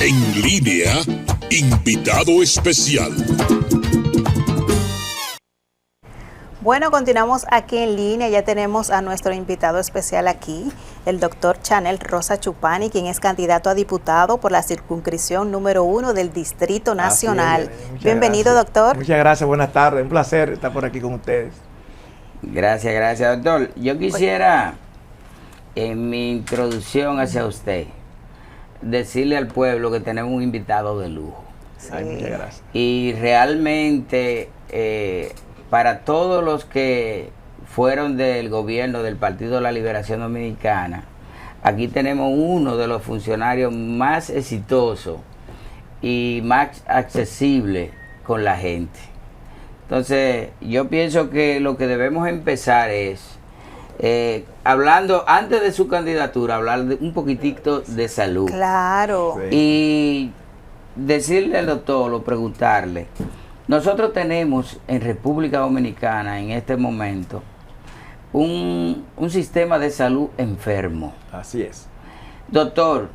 En línea, invitado especial. Bueno, continuamos aquí en línea. Ya tenemos a nuestro invitado especial aquí, el doctor Chanel Rosa Chupani, quien es candidato a diputado por la circunscripción número 1 del Distrito Nacional. Bienvenido, doctor. Muchas gracias, buenas tardes. Un placer estar por aquí con ustedes. Gracias, doctor. Yo quisiera, en mi introducción hacia usted, decirle al pueblo que tenemos un invitado de lujo. Sí. Ay, muchas gracias. Y realmente, para todos los que fueron del gobierno del Partido de la Liberación Dominicana, aquí tenemos uno de los funcionarios más exitosos y más accesibles con la gente. Entonces, yo pienso que lo que debemos empezar es, hablando, antes de su candidatura, hablar un poquitito de salud. Claro. Sí. Y decirle al doctor, o preguntarle, nosotros tenemos en República Dominicana en este momento un sistema de salud enfermo. Así es. Doctor,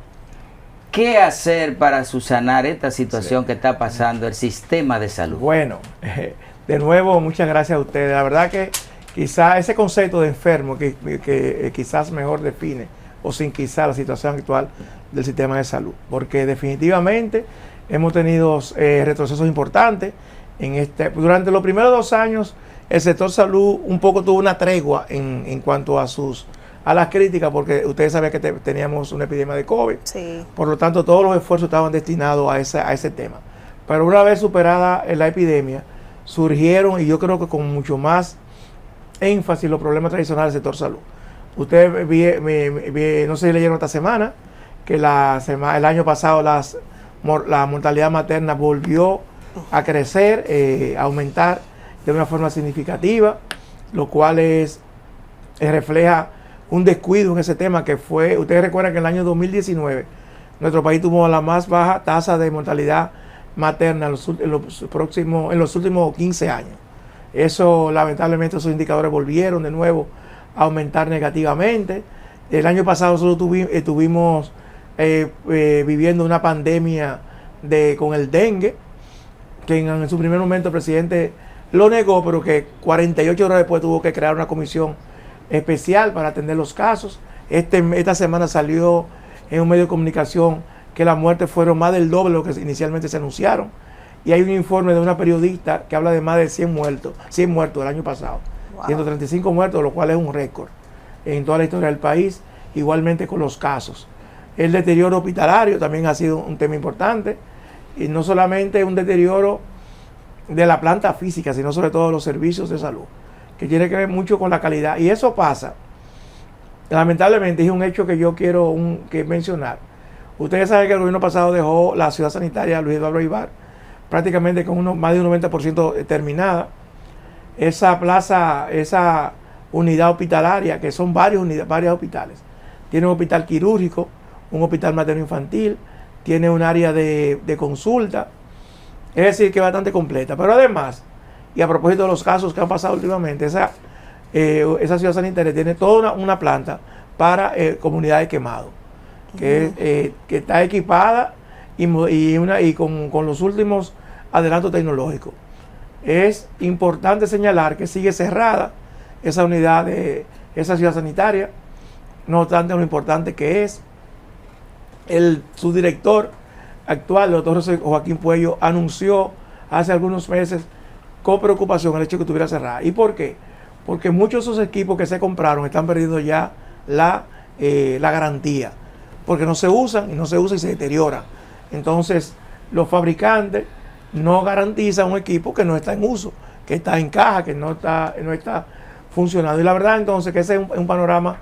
¿qué hacer para subsanar esta situación que está pasando el sistema de salud? Bueno, de nuevo, muchas gracias a ustedes. La verdad que quizás ese concepto de enfermo que quizás mejor define o sinquizar la situación actual del sistema de salud, porque definitivamente hemos tenido retrocesos importantes. Durante los primeros 2 años, el sector salud un poco tuvo una tregua en cuanto a las críticas, porque ustedes saben que teníamos una epidemia de COVID. Sí. Por lo tanto, todos los esfuerzos estaban destinados a ese tema. Pero una vez superada la epidemia, surgieron, y yo creo que con mucho más énfasis, los problemas tradicionales del sector salud. Ustedes no sé si leyeron esta semana que el año pasado la mortalidad materna volvió a crecer, a aumentar de una forma significativa, lo cual refleja un descuido en ese tema que fue. Ustedes recuerdan que en el año 2019 nuestro país tuvo la más baja tasa de mortalidad materna en los últimos 15 años. Eso, lamentablemente, esos indicadores volvieron de nuevo a aumentar negativamente. El año pasado nosotros estuvimos viviendo una pandemia con el dengue, que en su primer momento el presidente lo negó, pero que 48 horas después tuvo que crear una comisión especial para atender los casos. Esta semana salió en un medio de comunicación que las muertes fueron más del doble de lo que inicialmente se anunciaron. Y hay un informe de una periodista que habla de más de 100 muertos el año pasado. Wow. 135 muertos, lo cual es un récord en toda la historia del país, igualmente con los casos. El deterioro hospitalario también ha sido un tema importante. Y no solamente un deterioro de la planta física, sino sobre todo los servicios de salud, que tiene que ver mucho con la calidad. Y eso pasa, lamentablemente, es un hecho que yo quiero mencionar. Ustedes saben que el gobierno pasado dejó la ciudad sanitaria Luis Eduardo Aibar prácticamente con más de un 90% terminada. Esa plaza, esa unidad hospitalaria, que son varios hospitales. Tiene un hospital quirúrgico, un hospital materno-infantil, tiene un área de consulta, es decir, que es bastante completa. Pero además, y a propósito de los casos que han pasado últimamente, esa ciudad sanitaria tiene toda una planta para comunidades quemadas, que está equipada y con los últimos adelantos tecnológicos. Es importante señalar que sigue cerrada esa unidad de esa ciudad sanitaria, no obstante lo importante que es. Su director actual, el doctor Joaquín Puello, anunció hace algunos meses con preocupación el hecho de que estuviera cerrada. ¿Y por qué? Porque muchos de esos equipos que se compraron están perdiendo ya la garantía, porque no se usan y se deterioran. Entonces, los fabricantes no garantizan un equipo que no está en uso, que está en caja, que no está funcionando. Y la verdad, entonces, que ese es un panorama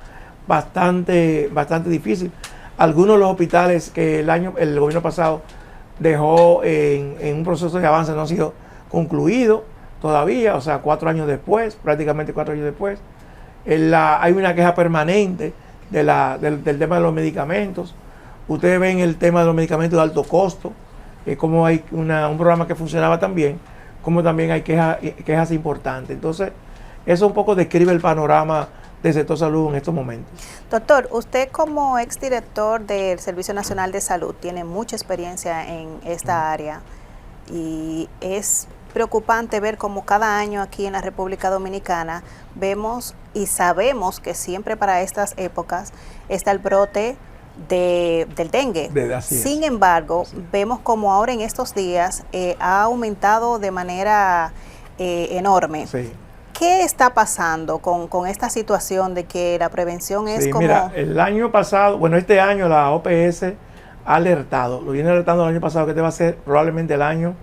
bastante difícil. Algunos de los hospitales que el gobierno pasado dejó en un proceso de avance no han sido concluidos todavía, o sea, 4 años después, prácticamente 4 años después. Hay una queja permanente del tema de los medicamentos. Ustedes ven el tema de los medicamentos de alto costo, como hay un programa que funcionaba también, como también hay quejas importantes. Entonces, eso un poco describe el panorama del sector salud en estos momentos. Doctor, usted como exdirector del Servicio Nacional de Salud tiene mucha experiencia en esta área y es preocupante ver cómo cada año aquí en la República Dominicana vemos y sabemos que siempre para estas épocas está el brote del dengue. Sin embargo, vemos como ahora en estos días ha aumentado de manera enorme. Sí. ¿Qué está pasando con esta situación de que la prevención es como...? Mira, el año pasado, bueno, este año la OPS ha alertado, lo viene alertando el año pasado, que este va a ser probablemente el año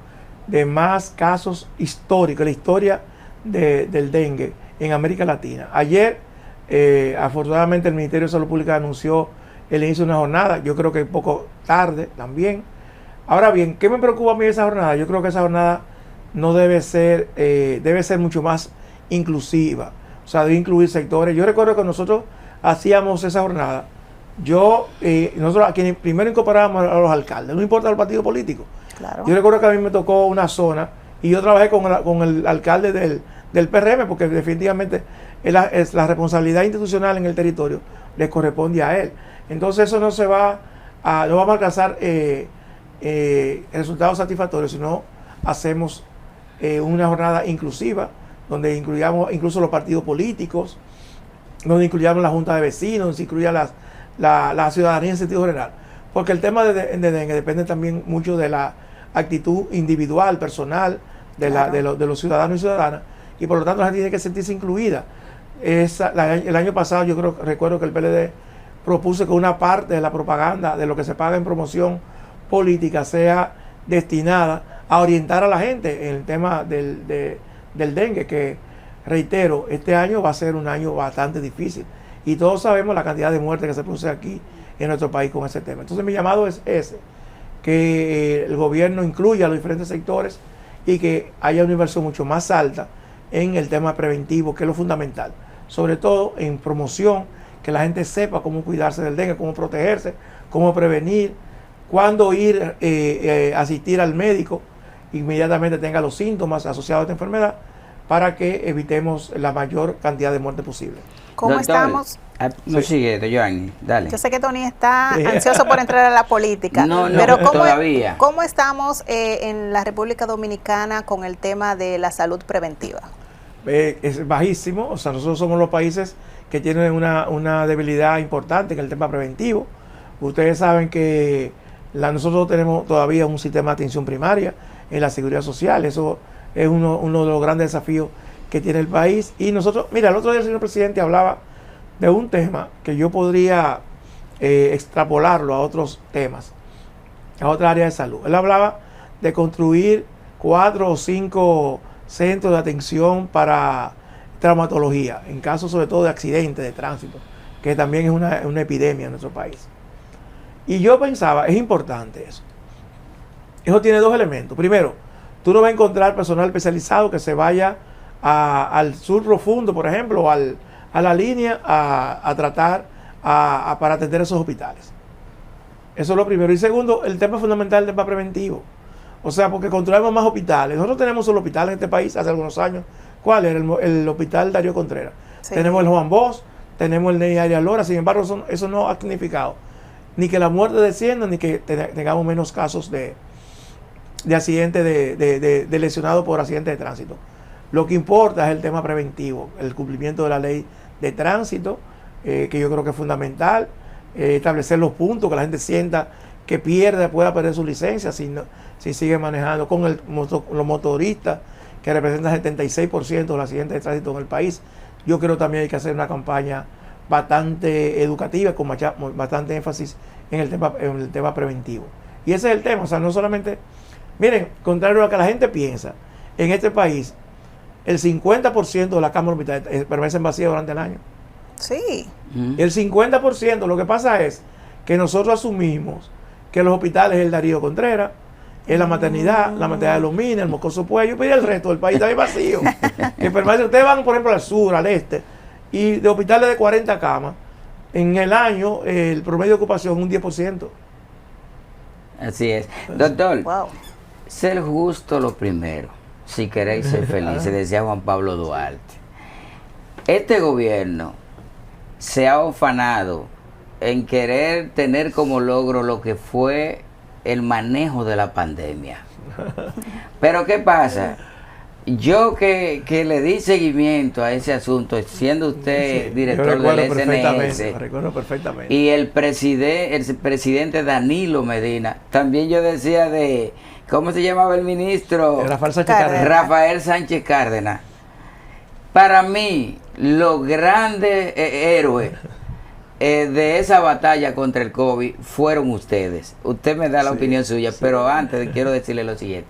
de más casos históricos, la historia del dengue en América Latina. Ayer, afortunadamente, el Ministerio de Salud Pública anunció el inicio de una jornada, yo creo que un poco tarde también. Ahora bien, ¿qué me preocupa a mí de esa jornada? Yo creo que esa jornada no debe ser mucho más inclusiva, o sea, debe incluir sectores. Yo recuerdo que nosotros hacíamos esa jornada, nosotros a quienes primero incorporábamos a los alcaldes, no importa el partido político. Claro. Yo recuerdo que a mí me tocó una zona y yo trabajé con el alcalde del PRM, porque definitivamente la responsabilidad institucional en el territorio le corresponde a él. Entonces eso no vamos a alcanzar resultados satisfactorios si no hacemos una jornada inclusiva, donde incluyamos incluso los partidos políticos, donde incluyamos la junta de vecinos, donde se incluya la ciudadanía en sentido general. Porque el tema de dengue depende también mucho de la actitud individual, personal, de los ciudadanos y ciudadanas, y por lo tanto la gente tiene que sentirse incluida. El año pasado recuerdo que el PLD propuso que una parte de la propaganda, de lo que se paga en promoción política, sea destinada a orientar a la gente en el tema del dengue, que reitero, este año va a ser un año bastante difícil y todos sabemos la cantidad de muertes que se produce aquí en nuestro país con ese tema. Entonces mi llamado es ese, que el gobierno incluya a los diferentes sectores y que haya una inversión mucho más alta en el tema preventivo, que es lo fundamental, sobre todo en promoción, que la gente sepa cómo cuidarse del dengue, cómo protegerse, cómo prevenir, cuándo ir a asistir al médico, inmediatamente tenga los síntomas asociados a esta enfermedad, para que evitemos la mayor cantidad de muertes posible. ¿Cómo estamos? No sigue, Joanny, dale. Yo sé que Tony está ansioso por entrar a la política, pero todavía. ¿Cómo estamos en la República Dominicana con el tema de la salud preventiva? Es bajísimo, o sea, nosotros somos los países que tienen una debilidad importante en el tema preventivo. Ustedes saben que nosotros tenemos todavía un sistema de atención primaria en la seguridad social. Eso es uno de los grandes desafíos que tiene el país. Y nosotros, mira, el otro día el señor presidente hablaba de un tema que yo podría extrapolarlo a otros temas, a otra área de salud. Él hablaba de construir 4 o 5 centros de atención para traumatología, en casos sobre todo de accidentes de tránsito, que también es una epidemia en nuestro país. Y yo pensaba, es importante eso. Eso tiene dos elementos. Primero, tú no vas a encontrar personal especializado que se vaya al sur profundo, por ejemplo, o a la línea a tratar para atender esos hospitales. Eso es lo primero. Y segundo, el tema fundamental, el tema preventivo. O sea, porque controlamos más hospitales. Nosotros tenemos un hospital en este país hace algunos años. ¿Cuál era? El hospital Darío Contreras. Sí. Tenemos el Juan Bosch, tenemos el Ney Arias Lora. Sin embargo, eso no ha significado ni que la muerte descienda, ni que tengamos menos casos de accidentes, de lesionados por accidentes de tránsito. Lo que importa es el tema preventivo, el cumplimiento de la ley de tránsito, que yo creo que es fundamental, establecer los puntos, que la gente sienta que pueda perder su licencia si sigue manejando, con los motoristas, que representan el 76% de los accidentes de tránsito en el país. Yo creo también hay que hacer una campaña bastante educativa, con bastante énfasis en el tema preventivo. Y ese es el tema, o sea, no solamente, miren, contrario a lo que la gente piensa, en este país, el 50% de las cámaras hospitalarias permanecen vacías durante el año. Sí. El 50%, lo que pasa es que nosotros asumimos que los hospitales es el Darío Contreras, es la maternidad de los Minas, el Moscoso Puello, pero el resto del país está bien vacío. Ustedes van, por ejemplo, al sur, al este, y de hospitales de 40 camas, en el año el promedio de ocupación es un 10%. Así es. Doctor, ser justo lo primero, si queréis ser felices, decía Juan Pablo Duarte. Este gobierno se ha ufanado en querer tener como logro lo que fue el manejo de la pandemia. Pero ¿qué pasa? Yo que le di seguimiento a ese asunto, siendo usted director del SNS, recuerdo perfectamente. y el presidente Danilo Medina, también yo decía de, ¿cómo se llamaba el ministro? Rafael Sánchez Cárdenas. Para mí, los grandes héroes de esa batalla contra el COVID fueron ustedes. Usted me da la opinión suya, pero antes quiero decirle lo siguiente.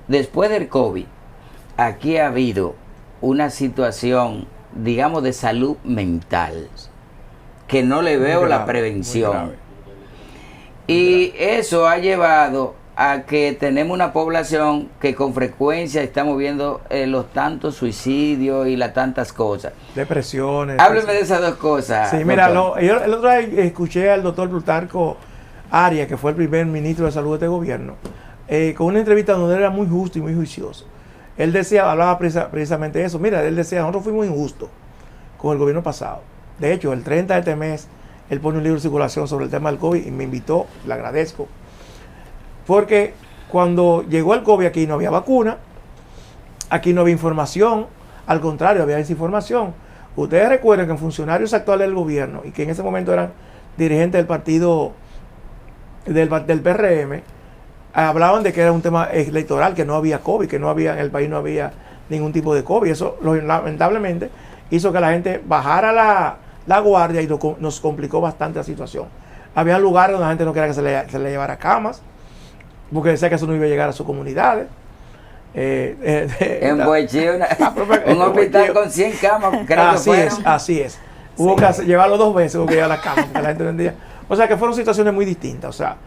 Después del COVID, aquí ha habido una situación, digamos, de salud mental, que no le veo la prevención. Y eso ha llevado a que tenemos una población que con frecuencia estamos viendo los tantos suicidios y las tantas cosas. Depresiones. Hábleme de esas dos cosas. Sí, mira, yo el otro día escuché al doctor Plutarco Arias, que fue el primer ministro de salud de este gobierno, con una entrevista donde él era muy justo y muy juicioso. Él decía, hablaba precisamente de eso. Mira, él decía, nosotros fuimos injustos con el gobierno pasado. De hecho, el 30 de este mes, él pone un libro de circulación sobre el tema del COVID y me invitó, le agradezco. Porque cuando llegó el COVID aquí no había vacuna, aquí no había información, al contrario, había desinformación. Ustedes recuerdan que funcionarios actuales del gobierno y que en ese momento eran dirigentes del partido del PRM, hablaban de que era un tema electoral, que no había COVID, que no había, en el país no había ningún tipo de COVID. Eso lamentablemente hizo que la gente bajara la guardia y nos complicó bastante la situación. Había lugares donde la gente no quería que se le llevara camas, porque decía que eso no iba a llegar a sus comunidades. En Boichí, un hospital con 100 camas, así es. Hubo que llevarlo 2 veces, hubo que llevar las camas, porque la gente no entendía. O sea que fueron situaciones muy distintas. O sea,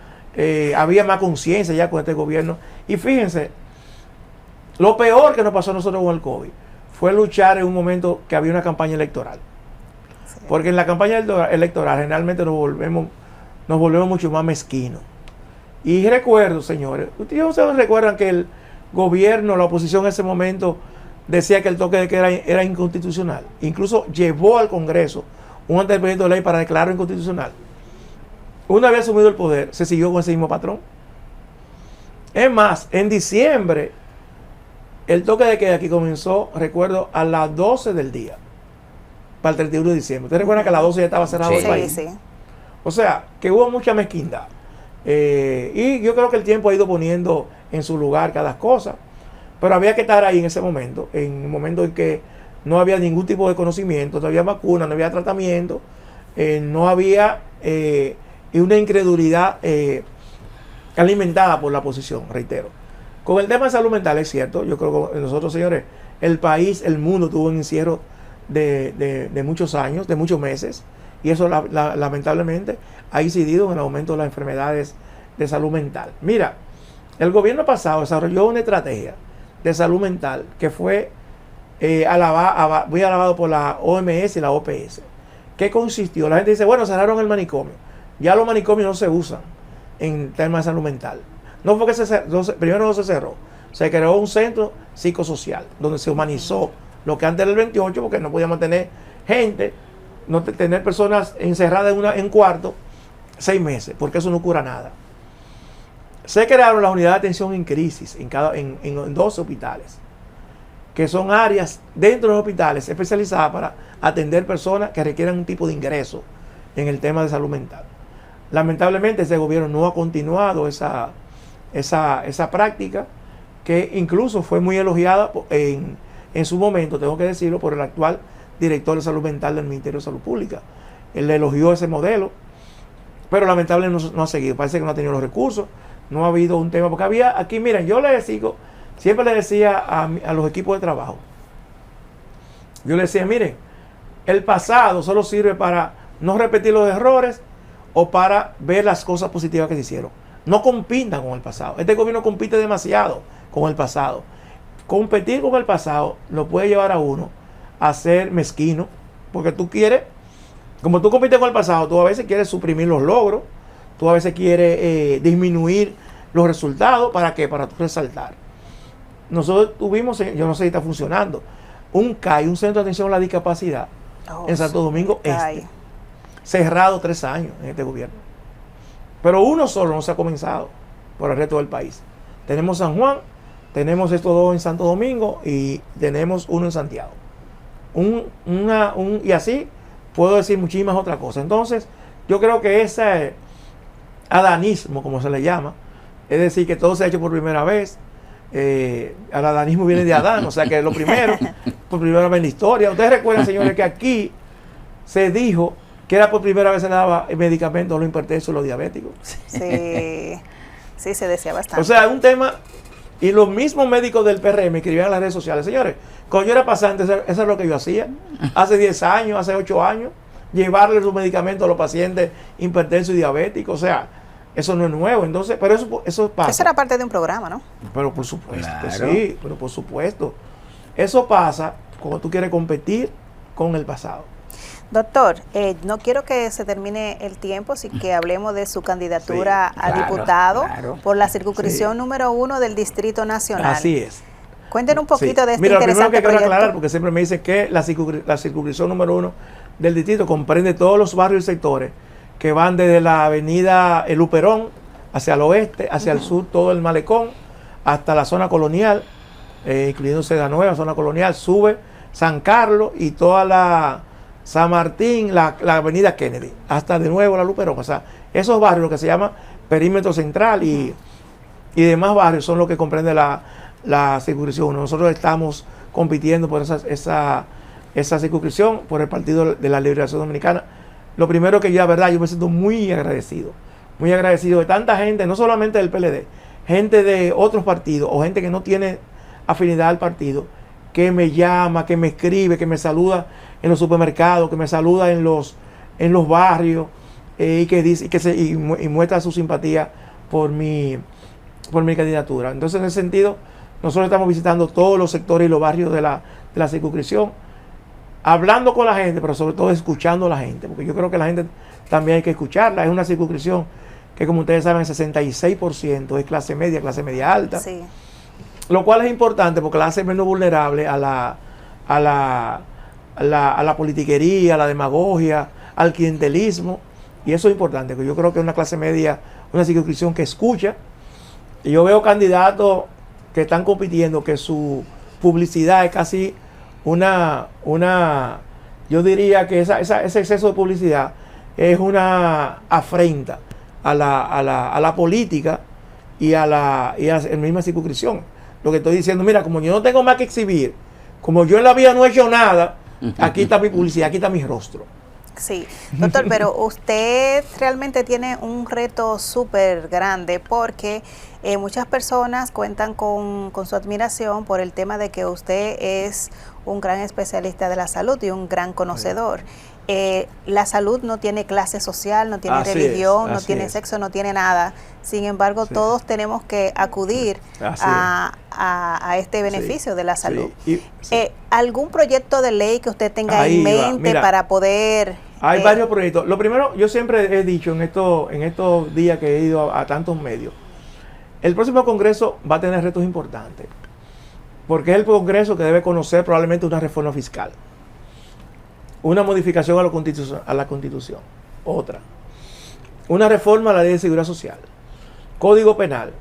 había más conciencia ya con este gobierno. Y fíjense, lo peor que nos pasó a nosotros con el COVID fue luchar en un momento que había una campaña electoral. Sí. Porque en la campaña electoral generalmente nos volvemos mucho más mezquinos. Y recuerdo, señores, ustedes recuerdan que el gobierno, la oposición en ese momento decía que el toque de queda era inconstitucional. Incluso llevó al Congreso un anteproyecto de ley para declararlo inconstitucional. Una vez asumido el poder, se siguió con ese mismo patrón. Es más, en diciembre, el toque de queda aquí comenzó, recuerdo, a las 12 del día, para el 31 de diciembre. ¿Ustedes recuerdan que a las 12 ya estaba cerrado el país? Sí. O sea, que hubo mucha mezquindad. Y yo creo que el tiempo ha ido poniendo en su lugar cada cosa, pero había que estar ahí en ese momento, en un momento en que no había ningún tipo de conocimiento, no había vacuna, no había tratamiento, no había una incredulidad alimentada por la oposición, reitero. Con el tema de salud mental es cierto, yo creo que nosotros, señores, el país, el mundo tuvo un encierro de muchos años, de muchos meses, y eso lamentablemente ha incidido en el aumento de las enfermedades de salud mental. Mira, el gobierno pasado desarrolló una estrategia de salud mental que fue muy alabado por la OMS y la OPS. ¿Qué consistió? La gente dice, bueno, cerraron el manicomio. Ya los manicomios no se usan en temas de salud mental. No fue que primero no se cerró, se creó un centro psicosocial donde se humanizó lo que antes era el 28, porque no podíamos tener gente, no tener personas encerradas en un cuarto 6 meses, porque eso no cura nada. Se crearon las unidades de atención en crisis en 12 hospitales, que son áreas dentro de los hospitales especializadas para atender personas que requieran un tipo de ingreso en el tema de salud mental. Lamentablemente ese gobierno no ha continuado esa práctica, que incluso fue muy elogiada en su momento, tengo que decirlo, por el actual director de salud mental del Ministerio de Salud Pública. Él elogió ese modelo, pero lamentablemente no ha seguido. Parece que no ha tenido los recursos, no ha habido un tema, porque había aquí, miren, yo siempre le decía a los equipos de trabajo, yo le decía, miren, el pasado solo sirve para no repetir los errores o para ver las cosas positivas que se hicieron. No compitan con el pasado. Este gobierno compite demasiado con el pasado. Competir con el pasado lo puede llevar a uno a ser mezquino, porque tú quieres, como tú compites con el pasado, tú a veces quieres suprimir los logros, tú a veces quieres disminuir los resultados. ¿Para qué? Para tú resaltar. Nosotros tuvimos, yo no sé si está funcionando, un CAI, un centro de atención a la discapacidad, en Santo Domingo Ay. Este. Cerrado 3 años en este gobierno. Pero uno solo no se ha comenzado por el resto del país. Tenemos San Juan, tenemos estos 2 en Santo Domingo y tenemos uno en Santiago. Y así puedo decir muchísimas otras cosas. Entonces, yo creo que ese adanismo, como se le llama, es decir, que todo se ha hecho por primera vez. El adanismo viene de Adán, o sea que lo primero, por primera vez en la historia. Ustedes recuerdan, señores, que aquí se dijo que era por primera vez se daba medicamentos a los hipertensos y los diabéticos. Sí, sí, se decía bastante. O sea, es un tema, y los mismos médicos del PRM escribían en las redes sociales, señores, cuando yo era pasante, eso es lo que yo hacía, hace 10 años, hace 8 años, llevarle los medicamentos a los pacientes hipertensos y diabéticos, o sea, eso no es nuevo, entonces, pero eso pasa. Eso era parte de un programa, ¿no? Pero por supuesto, Claro. sí, pero por supuesto. Eso pasa cuando tú quieres competir con el pasado. Doctor, no quiero que se termine el tiempo sin que hablemos de su candidatura Sí, a claro, diputado claro. por la circunscripción Sí. número 1 del Distrito Nacional. Así es. Cuéntenos un poquito Sí. de este Mira, lo primero interesante que quiero proyecto. aclarar, porque siempre me dicen que la circunscripción número 1 del distrito comprende todos los barrios y sectores que van desde la avenida El Luperón hacia el oeste, hacia el sur, todo el malecón, hasta la zona colonial, incluyéndose la nueva zona colonial, sube San Carlos y toda la San Martín, la avenida Kennedy, hasta de nuevo la Luperón. O sea, esos barrios, lo que se llama perímetro central y demás barrios son los que comprende la circunscripción. Nosotros estamos compitiendo por esa circunscripción, por el Partido de la Liberación Dominicana. Lo primero que yo, la verdad, yo me siento muy agradecido de tanta gente, no solamente del PLD, gente de otros partidos o gente que no tiene afinidad al partido, que me llama, que me escribe, que me saluda en los supermercados, que me saluda en los barrios y que dice y muestra su simpatía por mi candidatura. Entonces, en ese sentido, nosotros estamos visitando todos los sectores y los barrios de la circunscripción, hablando con la gente, pero sobre todo escuchando a la gente, porque yo creo que la gente también hay que escucharla. Es una circunscripción que, como ustedes saben, el 66% es clase media alta. Sí. Lo cual es importante porque la hace menos vulnerable a la politiquería, a la demagogia, al clientelismo. Y eso es importante, porque yo creo que es una clase media, una circunscripción que escucha. Y yo veo candidatos que están compitiendo, que su publicidad es casi yo diría que ese exceso de publicidad es una afrenta a la política y a la misma circunscripción. Lo que estoy diciendo, mira, como yo no tengo más que exhibir, como yo en la vida no he hecho nada, aquí está mi publicidad, aquí está mi rostro. Sí, doctor, pero usted realmente tiene un reto súper grande porque muchas personas cuentan con su admiración por el tema de que usted es un gran especialista de la salud y un gran conocedor. La salud no tiene clase social, no tiene religión, no tiene sexo, no tiene nada. Sin embargo, todos tenemos que acudir a este beneficio de la salud. ¿Algún proyecto de ley que usted tenga en mente para poder...? Hay varios proyectos. Lo primero, yo siempre he dicho en estos días que he ido a tantos medios, el próximo Congreso va a tener retos importantes, porque es el Congreso que debe conocer probablemente una reforma fiscal, una modificación a la Constitución, otra, una reforma a la Ley de Seguridad Social, Código Penal,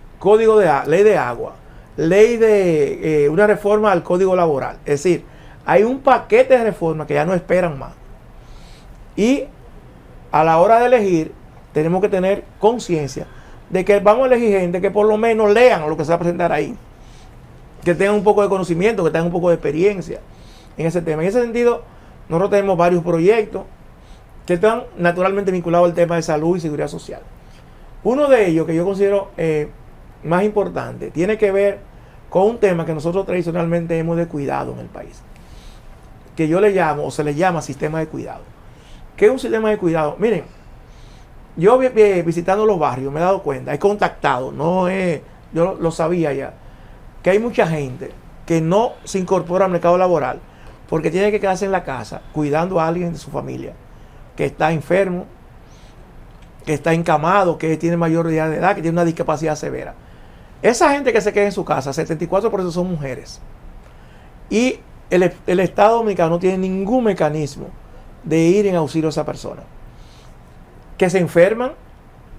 Ley de Agua, una reforma al Código Laboral. Es decir, hay un paquete de reformas que ya no esperan más. Y a la hora de elegir, tenemos que tener conciencia de que vamos a elegir gente que por lo menos lean lo que se va a presentar ahí, que tengan un poco de conocimiento, que tengan un poco de experiencia en ese tema. En ese sentido, nosotros tenemos varios proyectos que están naturalmente vinculados al tema de salud y seguridad social. Uno de ellos, que yo considero más importante, tiene que ver con un tema que nosotros tradicionalmente hemos descuidado en el país, que yo le llamo, o se le llama sistema de cuidado. ¿Qué es un sistema de cuidado? Miren, yo visitando los barrios me he dado cuenta, he contactado, yo lo sabía ya, que hay mucha gente que no se incorpora al mercado laboral porque tiene que quedarse en la casa cuidando a alguien de su familia que está enfermo, que está encamado, que tiene mayoría de edad, que tiene una discapacidad severa. Esa gente que se queda en su casa, 74% son mujeres. Y el Estado dominicano no tiene ningún mecanismo de ir en auxilio a esa persona. Que se enferman,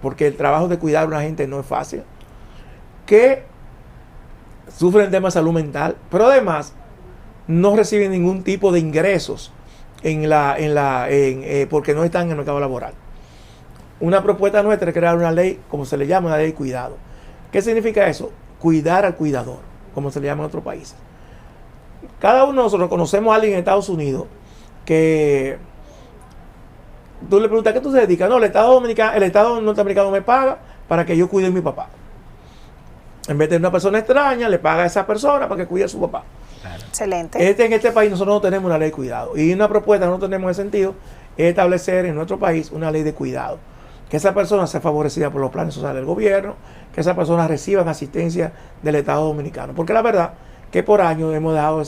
porque el trabajo de cuidar a una gente no es fácil. Que sufren temas de salud mental, pero además no reciben ningún tipo de ingresos porque no están en el mercado laboral. Una propuesta nuestra es crear una ley, como se le llama, una ley de cuidado. ¿Qué significa eso? Cuidar al cuidador, como se le llama en otros países. Cada uno de nosotros conocemos a alguien en Estados Unidos que tú le preguntas, ¿a qué tú te dedicas? No, el Estado norteamericano me paga para que yo cuide a mi papá. En vez de una persona extraña, le paga a esa persona para que cuide a su papá. Claro. Excelente. En este país nosotros no tenemos una ley de cuidado. Y una propuesta que no tenemos en ese sentido es establecer en nuestro país una ley de cuidado. Que esa persona sea favorecida por los planes sociales del gobierno, que esa persona reciba asistencia del Estado Dominicano. Porque la verdad que por años hemos dejado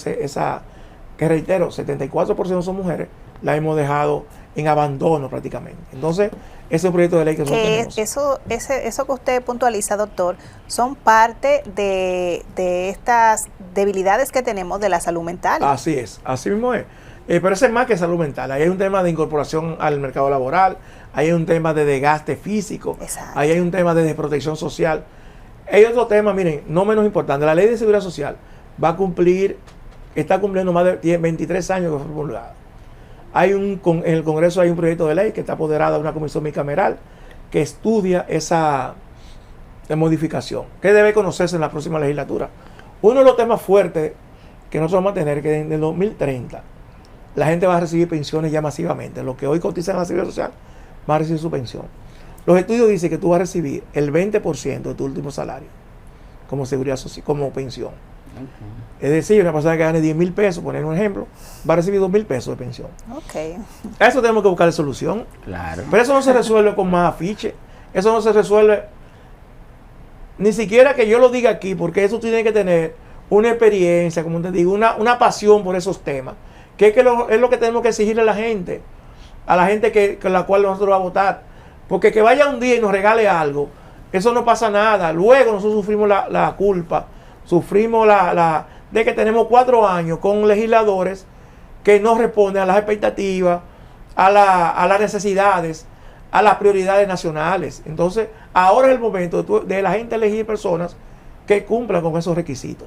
que reitero, 74% son mujeres, la hemos dejado en abandono prácticamente. Entonces, ese es un proyecto de ley que nosotros tenemos. Eso que usted puntualiza, doctor, son parte de estas debilidades que tenemos de la salud mental. Así es, así mismo es. Pero ese es más que salud mental. Ahí hay un tema de incorporación al mercado laboral, ahí hay un tema de desgaste físico, Exacto. ahí hay un tema de desprotección social. Hay otro tema, miren, no menos importante. La ley de seguridad social está cumpliendo más de 23 años que fue promulgada. En el Congreso hay un proyecto de ley que está apoderada de una comisión bicameral que estudia esa modificación, que debe conocerse en la próxima legislatura. Uno de los temas fuertes que nosotros vamos a tener, que en el 2030 la gente va a recibir pensiones ya masivamente. Los que hoy cotizan a la seguridad social van a recibir su pensión. Los estudios dicen que tú vas a recibir el 20% de tu último salario como seguridad social, como pensión. Es decir, una persona que gane 10,000 pesos, poner un ejemplo, va a recibir 2,000 pesos de pensión. Ok. A eso tenemos que buscar solución. Claro. Pero eso no se resuelve con más afiche. Eso no se resuelve ni siquiera que yo lo diga aquí, porque eso tiene que tener una experiencia, como te digo, una pasión por esos temas. Que es lo que tenemos que exigirle a la gente con la cual nosotros vamos a votar. Porque que vaya un día y nos regale algo, eso no pasa nada. Luego nosotros sufrimos la culpa, sufrimos de que tenemos 4 años con legisladores que no responden a las expectativas, a las necesidades, a las prioridades nacionales. Entonces, ahora es el momento de la gente elegir personas que cumplan con esos requisitos.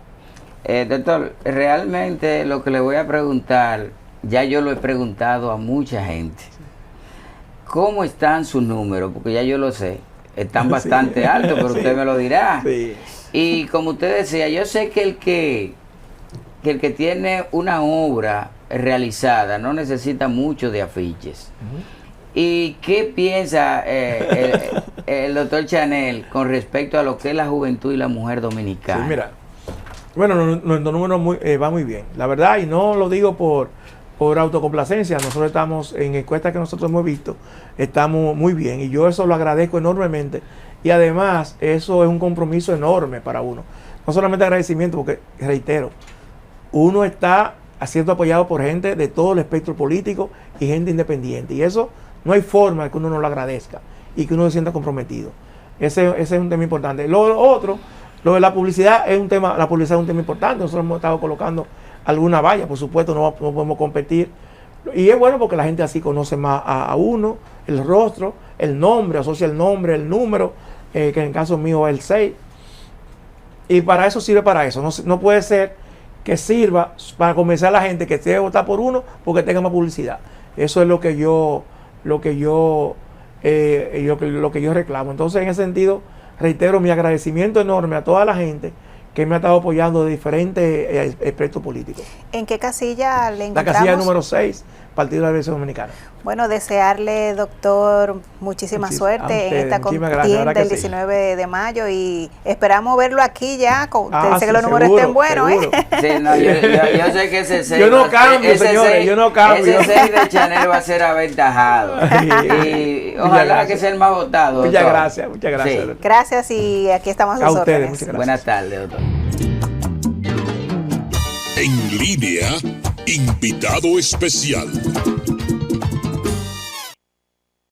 Doctor, realmente lo que le voy a preguntar, ya yo lo he preguntado a mucha gente. ¿Cómo están sus números? Porque ya yo lo sé. Están bastante altos, pero usted me lo dirá. Sí. Y como usted decía, yo sé que el que tiene una obra realizada no necesita mucho de afiches. ¿Y qué piensa el doctor Chanel con respecto a lo que es la juventud y la mujer dominicana? Sí, mira, bueno, nuestro número va muy bien. La verdad, y no lo digo por autocomplacencia, nosotros estamos en encuestas que nosotros hemos visto, estamos muy bien, y yo eso lo agradezco enormemente. Y además, eso es un compromiso enorme para uno. No solamente agradecimiento, porque, reitero, uno está siendo apoyado por gente de todo el espectro político y gente independiente. Y eso no hay forma de que uno no lo agradezca y que uno se sienta comprometido. Ese es un tema importante. Lo otro, lo de la publicidad es un tema, la publicidad es un tema importante. Nosotros hemos estado colocando alguna valla, por supuesto, no podemos competir. Y es bueno porque la gente así conoce más a uno, el rostro, el nombre, asocia el nombre, el número, que en el caso mío es el 6. Y para eso sirve para eso. No puede ser que sirva para convencer a la gente que debe votar por uno porque tenga más publicidad. Eso es lo que yo reclamo. Entonces, en ese sentido, reitero mi agradecimiento enorme a toda la gente que me ha estado apoyando de diferentes aspectos políticos. ¿En qué casilla le encontramos? La casilla número 6, Partido de la Liberación Dominicana. Bueno, desearle, doctor, muchísima suerte en esta contienda del 19 de mayo y esperamos verlo aquí ya. Sé que los números estén buenos, seguro. Sí, no, yo sé que ese 6... Yo no cambio, señores, yo no cambio. Ese 6 de Chanel va a ser aventajado. Y ojalá que sea el más votado. Muchas gracias. Sí. Gracias y aquí estamos a sus ustedes, órdenes. muchas gracias. Buenas tardes, doctor. En línea, invitado especial.